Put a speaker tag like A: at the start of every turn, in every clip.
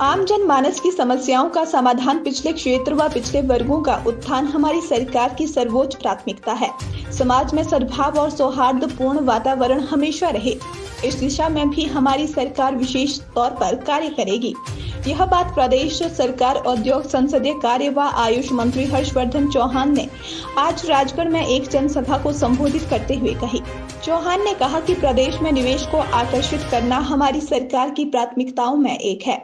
A: आम जनमानस की समस्याओं का समाधान, पिछड़े क्षेत्र व पिछड़े वर्गों का उत्थान हमारी सरकार की सर्वोच्च प्राथमिकता है। समाज में सद्भाव और सौहार्दपूर्ण वातावरण हमेशा रहे, इस दिशा में भी हमारी सरकार विशेष तौर पर कार्य करेगी। यह बात प्रदेश सरकार उद्योग, संसदीय कार्य व आयुष मंत्री हर्षवर्धन चौहान ने आज राजगढ़ में एक जनसभा को संबोधित करते हुए कही। चौहान ने कहा कि प्रदेश में निवेश को आकर्षित करना हमारी सरकार की प्राथमिकताओं में एक है।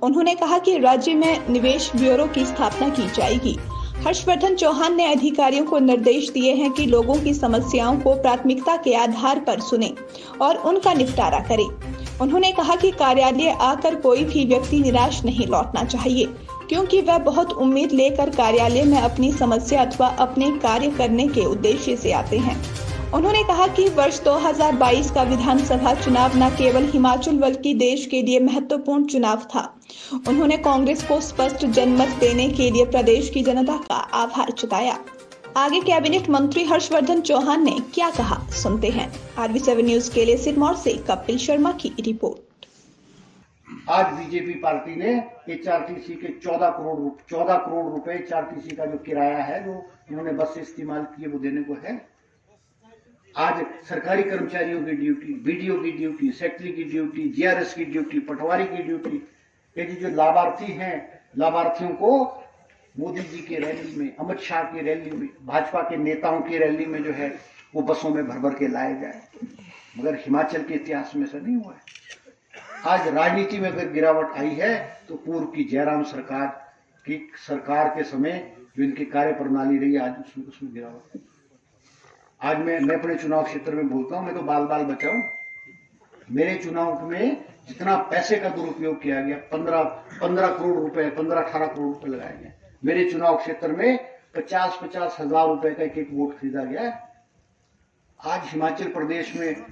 A: उन्होंने कहा कि राज्य में निवेश ब्यूरो की स्थापना की जाएगी। हर्षवर्धन चौहान ने अधिकारियों को निर्देश दिए हैं कि लोगों की समस्याओं को प्राथमिकता के आधार पर सुने और उनका निपटारा करें। उन्होंने कहा कि कार्यालय आकर कोई भी व्यक्ति निराश नहीं लौटना चाहिए, क्योंकि वह बहुत उम्मीद लेकर कार्यालय में अपनी समस्या अथवा अपने कार्य करने के उद्देश्य से आते हैं। उन्होंने कहा कि वर्ष 2022 का विधानसभा चुनाव न केवल हिमाचल बल्कि देश के लिए महत्वपूर्ण चुनाव था। उन्होंने कांग्रेस को स्पष्ट जनमत देने के लिए प्रदेश की जनता का आभार जताया। आगे कैबिनेट मंत्री हर्षवर्धन चौहान ने क्या कहा, सुनते हैं। RV7 न्यूज के लिए सिरमौर से कपिल शर्मा की रिपोर्ट।
B: आज बीजेपी पार्टी ने HRTC के 14 करोड़ रुपए HRTC का जो किराया है, जो इन्होंने बस से इस्तेमाल किए, वो देने को है। आज सरकारी कर्मचारियों की ड्यूटी, BDO की ड्यूटी, सेक्रेटरी की ड्यूटी, GRS की ड्यूटी, पटवारी की ड्यूटी, ये जो लाभार्थी हैं, लाभार्थियों को मोदी जी की रैली में, अमित शाह की रैली में, भाजपा के नेताओं की रैली में जो है वो बसों में भर भर के लाए जाए। मगर हिमाचल के इतिहास में ऐसा नहीं हुआ है। आज राजनीति में अगर गिरावट आई है तो पूर्व की जयराम सरकार के समय जो इनकी कार्य प्रणाली रही, आज उसमें गिरावट है। आज मैं अपने चुनाव क्षेत्र में बोलता हूं, मैं तो बाल बचाऊं। मेरे चुनाव में जितना पैसे का दुरुपयोग किया गया, 15 करोड़ रुपए, 15-18 करोड़ रुपए लगाए गए। मेरे चुनाव क्षेत्र में 50-50 हजार रुपए का एक वोट खरीदा गया। आज हिमाचल प्रदेश में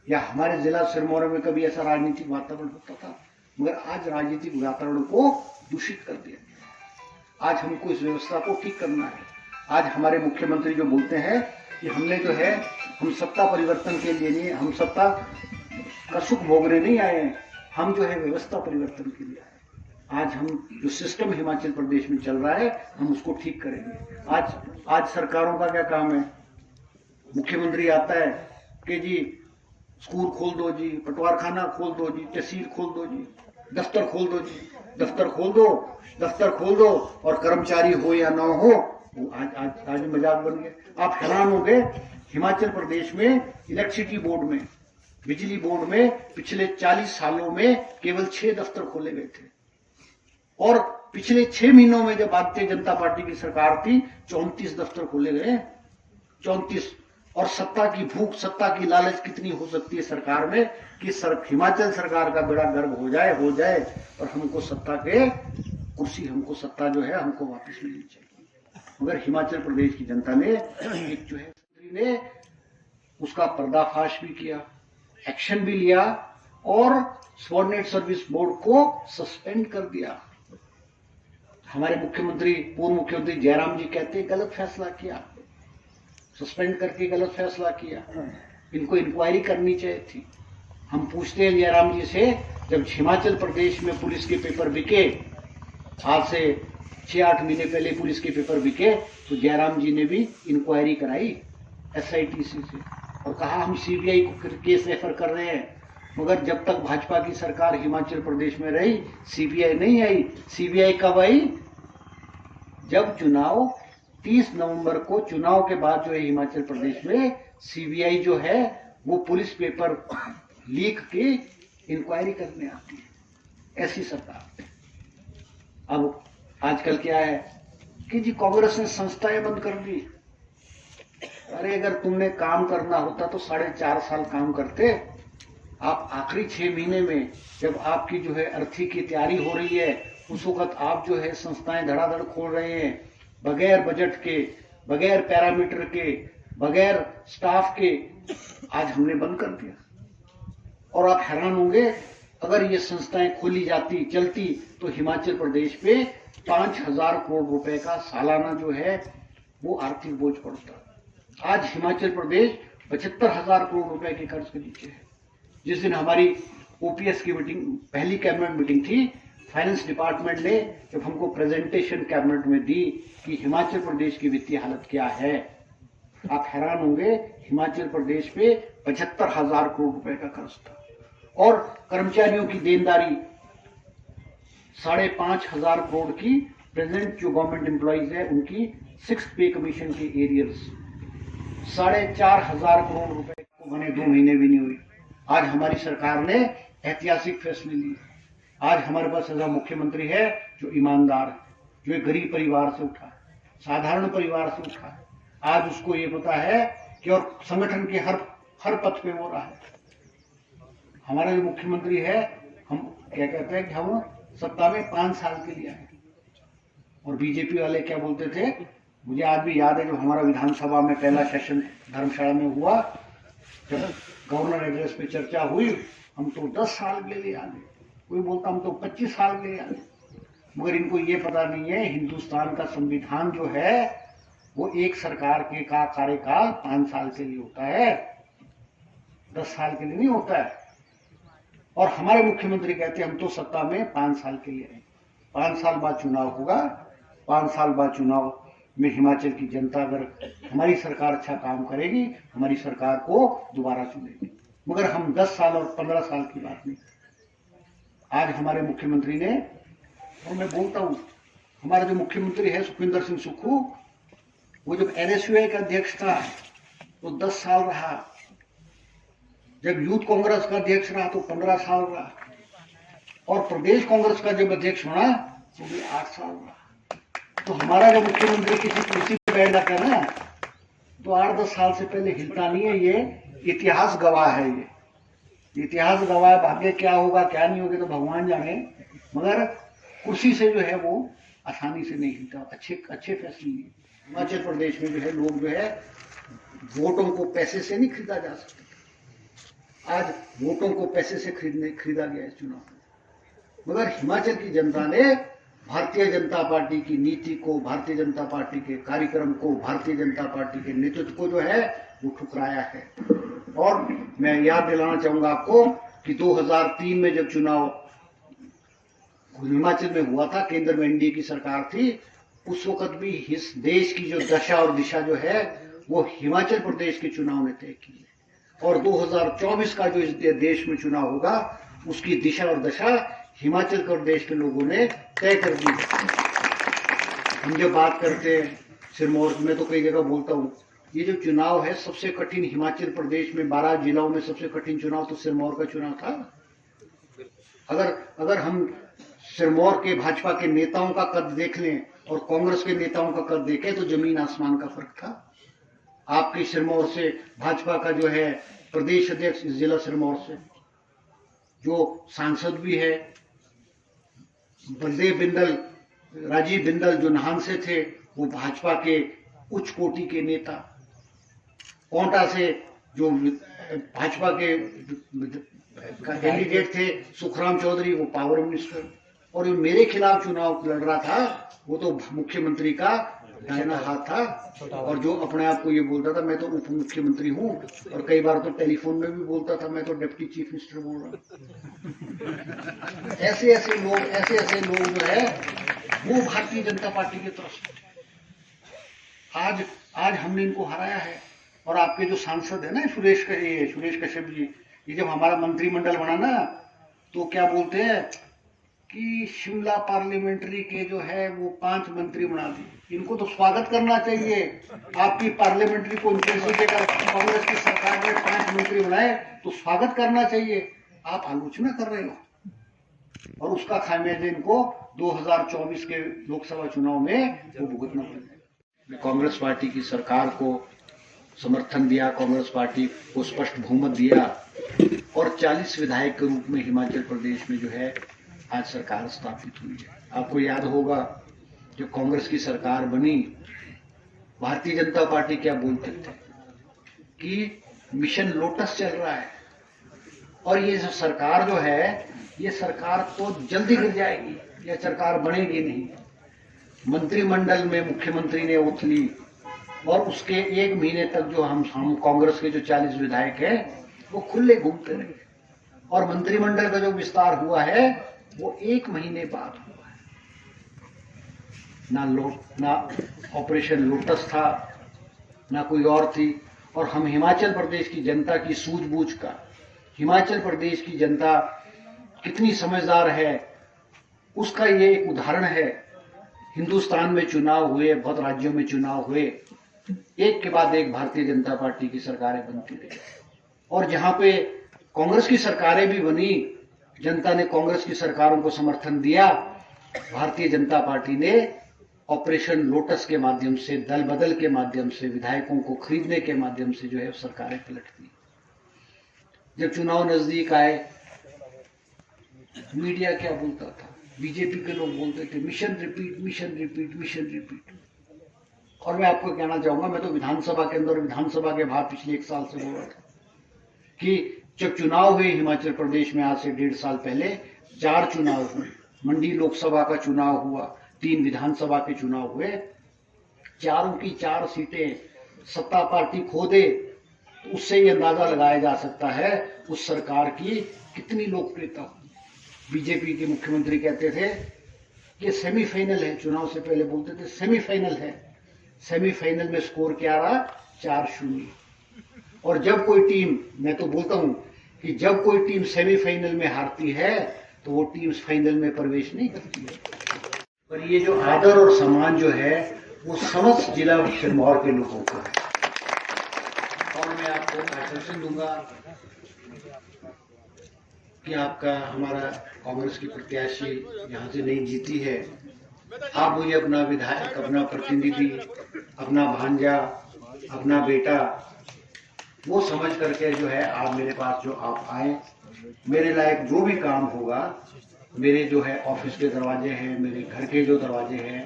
B: या हमारे जिला सिरमौर में कभी ऐसा राजनीतिक वातावरण होता था, मगर आज राजनीतिक वातावरण को दूषित कर दिया गया। आज हमको इस व्यवस्था को ठीक करना है। आज हमारे मुख्यमंत्री जो बोलते हैं कि हमने जो है, हम सत्ता परिवर्तन के लिए नहीं, हम सत्ता का सुख भोगने नहीं आए हैं, हम जो है व्यवस्था परिवर्तन के लिए आए। आज हम जो सिस्टम हिमाचल प्रदेश में चल रहा है, हम उसको ठीक करेंगे। आज सरकारों का क्या काम है? मुख्यमंत्री आता है कि जी स्कूल खोल दो जी, पटवारखाना खोल दो जी, तहसील खोल दो जी, दफ्तर खोल दो जी, दफ्तर खोल दो और कर्मचारी हो या ना हो, आज मजाक बन गए। आप हैरान हो गए, हिमाचल प्रदेश में इलेक्ट्रिसिटी बोर्ड में, बिजली बोर्ड में पिछले 40 सालों में केवल 6 दफ्तर खोले गए थे, और पिछले 6 महीनों में जब भारतीय जनता पार्टी की सरकार थी 34 दफ्तर खोले गए। 34। और सत्ता की भूख, सत्ता की लालच कितनी हो सकती है सरकार में कि हिमाचल सरकार का बेड़ा गर्क हो जाए और हमको सत्ता के कुर्सी, हमको सत्ता जो है हमको वापस मिलनी चाहिए। मगर हिमाचल प्रदेश की जनता ने एक जो है मंत्री ने उसका पर्दाफाश भी किया, एक्शन भी लिया और सबऑर्डिनेट सर्विस बोर्ड को सस्पेंड कर दिया। हमारे पूर्व मुख्यमंत्री जयराम जी कहते हैं गलत फैसला किया, सस्पेंड करके गलत फैसला किया, इनको इंक्वायरी करनी चाहिए थी। हम पूछते हैं जयराम जी से, जब हिमाचल प्रदेश में पुलिस के पेपर बिके, आज से 6-8 महीने पहले पुलिस के पेपर बिके, तो जयराम जी ने भी इंक्वायरी कराई SITC से और कहा हम CBI को केस रेफर कर रहे हैं। मगर जब तक भाजपा की सरकार हिमाचल प्रदेश में रही, CBI नहीं आई। CBI कब आई? जब चुनाव 30 नवंबर को, चुनाव के बाद जो है हिमाचल प्रदेश में CBI जो है वो पुलिस पेपर लीक के इंक्वायरी करने आती है। ऐसी सरकार। अब आजकल क्या है कि जी कांग्रेस ने संस्थाएं बंद कर दी। अरे अगर तुमने काम करना होता तो 4.5 साल काम करते। आप आखिरी 6 महीने में जब आपकी जो है अर्थी की तैयारी हो रही है, उस वक्त आप जो है संस्थाएं धड़ाधड़ खोल रहे हैं, बगैर बजट के, बगैर पैरामीटर के, बगैर स्टाफ के। आज हमने बंद कर दिया। और आप हैरान होंगे, अगर ये संस्थाएं खोली जाती, चलती, तो हिमाचल प्रदेश पे 5,000 करोड़ रुपए का सालाना जो है वो आर्थिक बोझ पड़ता। आज हिमाचल प्रदेश 75,000 करोड़ रुपए के कर्ज के नीचे है। जिस दिन हमारी OPS की मीटिंग, पहली कैबिनेट मीटिंग थी, फाइनेंस डिपार्टमेंट ने जब हमको प्रेजेंटेशन कैबिनेट में दी कि हिमाचल प्रदेश की वित्तीय हालत क्या है, आप हैरान होंगे। हिमाचल प्रदेश पे 75,000 करोड़ रुपए का कर्ज था और कर्मचारियों की देनदारी 5,500 करोड़ की। प्रेजेंट जो गवर्नमेंट एम्प्लॉइज है उनकी 6th पे कमीशन के एरियर्स 4,500 करोड़ रुपए को बने 2 महीने भी नहीं हुई। आज हमारी सरकार ने ऐतिहासिक फैसले लिए। आज हमारे पास ऐसा मुख्यमंत्री है जो ईमानदार है, जो एक गरीब परिवार से उठा है, साधारण परिवार से उठा है। आज उसको ये पता है कि और संगठन के हर पथ पे वो रहा है। हमारा जो मुख्यमंत्री है, हम क्या कहते हैं कि हम सत्ता में 5 साल के लिए आए और बीजेपी वाले क्या बोलते थे, मुझे आज भी याद है जो हमारा विधानसभा में पहला सेशन धर्मशाला में हुआ, जब गवर्नर एड्रेस पे चर्चा हुई, हम तो 10 साल के लिए आ गए, कोई बोलता हम तो 25 साल के लिए आ गए। मगर इनको ये पता नहीं है हिंदुस्तान का संविधान जो है वो एक सरकार के का कार्यकाल 5 साल के लिए होता है, 10 साल के लिए नहीं होता है। और हमारे मुख्यमंत्री कहते हैं हम तो सत्ता में 5 साल के लिए हैं, 5 साल बाद चुनाव होगा, 5 साल बाद चुनाव में हिमाचल की जनता अगर हमारी सरकार अच्छा काम करेगी, हमारी सरकार को दोबारा चुनेगी। मगर हम 10 साल और 15 साल की बात नहीं। आज हमारे मुख्यमंत्री ने, और मैं बोलता हूं, हमारा जो मुख्यमंत्री है सुखविंदर सिंह सुक्खू, वो जब NSUI का अध्यक्ष था तो 10 साल रहा, जब यूथ कांग्रेस का अध्यक्ष रहा तो 15 साल रहा, और प्रदेश कांग्रेस का जब अध्यक्ष बना तो भी 8 साल रहा। तो हमारा जो मुख्यमंत्री किसी कुर्सी पर बैठ जाता है ना तो 8-10 साल से पहले हिलता नहीं है। ये इतिहास गवाह है, ये इतिहास गवाह है। भाग्य क्या होगा क्या नहीं होगा तो भगवान जाने, मगर कुर्सी से जो है वो आसानी से नहीं हिलता। अच्छे फैसले लिए। हिमाचल प्रदेश में जो है लोग जो है वोटों को पैसे से नहीं खरीदा जा सकता। आज वोटों को पैसे से खरीदा गया है चुनाव में। मगर हिमाचल की जनता ने भारतीय जनता पार्टी की नीति को, भारतीय जनता पार्टी के कार्यक्रम को, भारतीय जनता पार्टी के नेतृत्व को जो है वो ठुकराया है। और मैं याद दिलाना चाहूंगा आपको कि 2003 में जब चुनाव हिमाचल में हुआ था, केंद्र में NDA की सरकार थी, उस वक्त भी इस देश की जो दशा और दिशा जो है वो हिमाचल प्रदेश के चुनाव ने तय की है। और 2024 का जो इस देश में चुनाव होगा उसकी दिशा और दशा हिमाचल प्रदेश के लोगों ने तय कर दी। हम जब बात करते हैं सिरमौर में, तो कई जगह बोलता हूं, ये जो चुनाव है सबसे कठिन हिमाचल प्रदेश में 12 जिलों में सबसे कठिन चुनाव तो सिरमौर का चुनाव था। अगर हम सिरमौर के भाजपा के नेताओं का कद देख लें और कांग्रेस के नेताओं का कद देखें तो जमीन आसमान का फर्क था। आपके सिरमौर से भाजपा का जो है प्रदेश अध्यक्ष इस जिला सिरमौर से, जो सांसद भी है बलदेव बिंदल, राजीव बिंदल जो नाहन से थे, वो भाजपा के उच्च कोटि के नेता। कोंटा से जो भाजपा के कैंडिडेट थे सुखराम चौधरी, वो पावर मिनिस्टर। और जो मेरे खिलाफ चुनाव लड़ रहा था वो तो मुख्यमंत्री का दाहिना हाथ था, और जो अपने आप को ये बोलता था मैं तो उप मुख्यमंत्री हूँ, और कई बार तो टेलीफोन में भी बोलता था मैं तो डिप्टी चीफ मिनिस्टर बोल रहा हूँ। ऐसे लोग जो है वो भारतीय जनता पार्टी की तरफ से आज हमने इनको हराया है। और आपके जो सांसद है ना सुरेश कश्यप जी, ये जब हमारा मंत्रिमंडल बना ना तो क्या बोलते हैं कि शिमला पार्लियामेंट्री के जो है वो 5 मंत्री बना दिए। इनको तो स्वागत करना चाहिए। आपकी पार्लियामेंट्री कॉन्फ्रेंस देकर कांग्रेस की सरकार ने 5 मंत्री बनाए तो स्वागत करना चाहिए। आप आलोचना कर रहे हो और उसका खामियाजा इनको 2024 के लोकसभा चुनाव में वो भुगतना पड़ेगा। कांग्रेस पार्टी की सरकार को समर्थन दिया, कांग्रेस पार्टी को स्पष्ट बहुमत दिया और 40 विधायक के रूप में हिमाचल प्रदेश में जो है आज सरकार स्थापित हुई है। आपको याद होगा जब कांग्रेस की सरकार बनी, भारतीय जनता पार्टी क्या बोलते थे कि मिशन लोटस चल रहा है और ये जो सरकार जो है ये सरकार तो जल्दी गिर जाएगी, यह सरकार बनेगी नहीं। मंत्रिमंडल में मुख्यमंत्री ने ओथ ली और उसके 1 महीने तक जो हम कांग्रेस के जो 40 विधायक हैं वो खुले घूमते रहे। और मंत्रिमंडल का जो विस्तार हुआ है वो 1 महीने बाद हुआ है। ना ऑपरेशन लोटस था, ना कोई और थी। और हम हिमाचल प्रदेश की जनता की सूझबूझ का, हिमाचल प्रदेश की जनता कितनी समझदार है, उसका ये एक उदाहरण है। हिंदुस्तान में चुनाव हुए, बहुत राज्यों में चुनाव हुए, एक के बाद एक भारतीय जनता पार्टी की सरकारें बनती रही। और जहां पे कांग्रेस की सरकारें भी बनी, जनता ने कांग्रेस की सरकारों को समर्थन दिया। भारतीय जनता पार्टी ने ऑपरेशन लोटस के माध्यम से, दल बदल के माध्यम से, विधायकों को खरीदने के माध्यम से जो है सरकारें पलट दी। जब चुनाव नजदीक आए, मीडिया क्या बोलता था, बीजेपी के लोग बोलते थे mission repeat, mission repeat, mission repeat. और मैं आपको कहना चाहूंगा, मैं तो विधानसभा के अंदर, विधानसभा के बाहर पिछले 1 साल से बोल रहा था कि जब चुनाव हुए हिमाचल प्रदेश में, आज से 1.5 साल पहले 4 चुनाव हुए। मंडी लोकसभा का चुनाव हुआ, 3 विधानसभा के चुनाव हुए। चारों की 4 सीटें सत्ता पार्टी खो दे, तो उससे ये अंदाजा लगाया जा सकता है उस सरकार की कितनी लोकप्रियता हुई। बीजेपी के मुख्यमंत्री कहते थे कि सेमीफाइनल है, चुनाव से पहले बोलते थे सेमीफाइनल है। सेमीफाइनल में स्कोर क्या रहा? 4-0। और जब कोई टीम, मैं तो बोलता हूं कि जब कोई टीम सेमीफाइनल में हारती है तो वो टीम फाइनल में प्रवेश नहीं करती है। पर ये जो आदर और सम्मान जो है वो समस्त जिला सिरमौर के लोगों को है। और मैं आपको आश्वासन दूंगा कि आपका, हमारा कांग्रेस की प्रत्याशी यहाँ से नहीं जीती है, आप मुझे अपना विधायक, अपना प्रतिनिधि, अपना भांजा, अपना बेटा वो समझ करके जो है आप मेरे पास जो आप आए, मेरे लायक जो भी काम होगा, मेरे जो है ऑफिस के दरवाजे हैं, मेरे घर के जो दरवाजे हैं,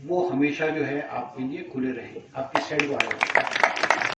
B: वो हमेशा जो है आपके लिए खुले रहे। आपकी साइड को आए।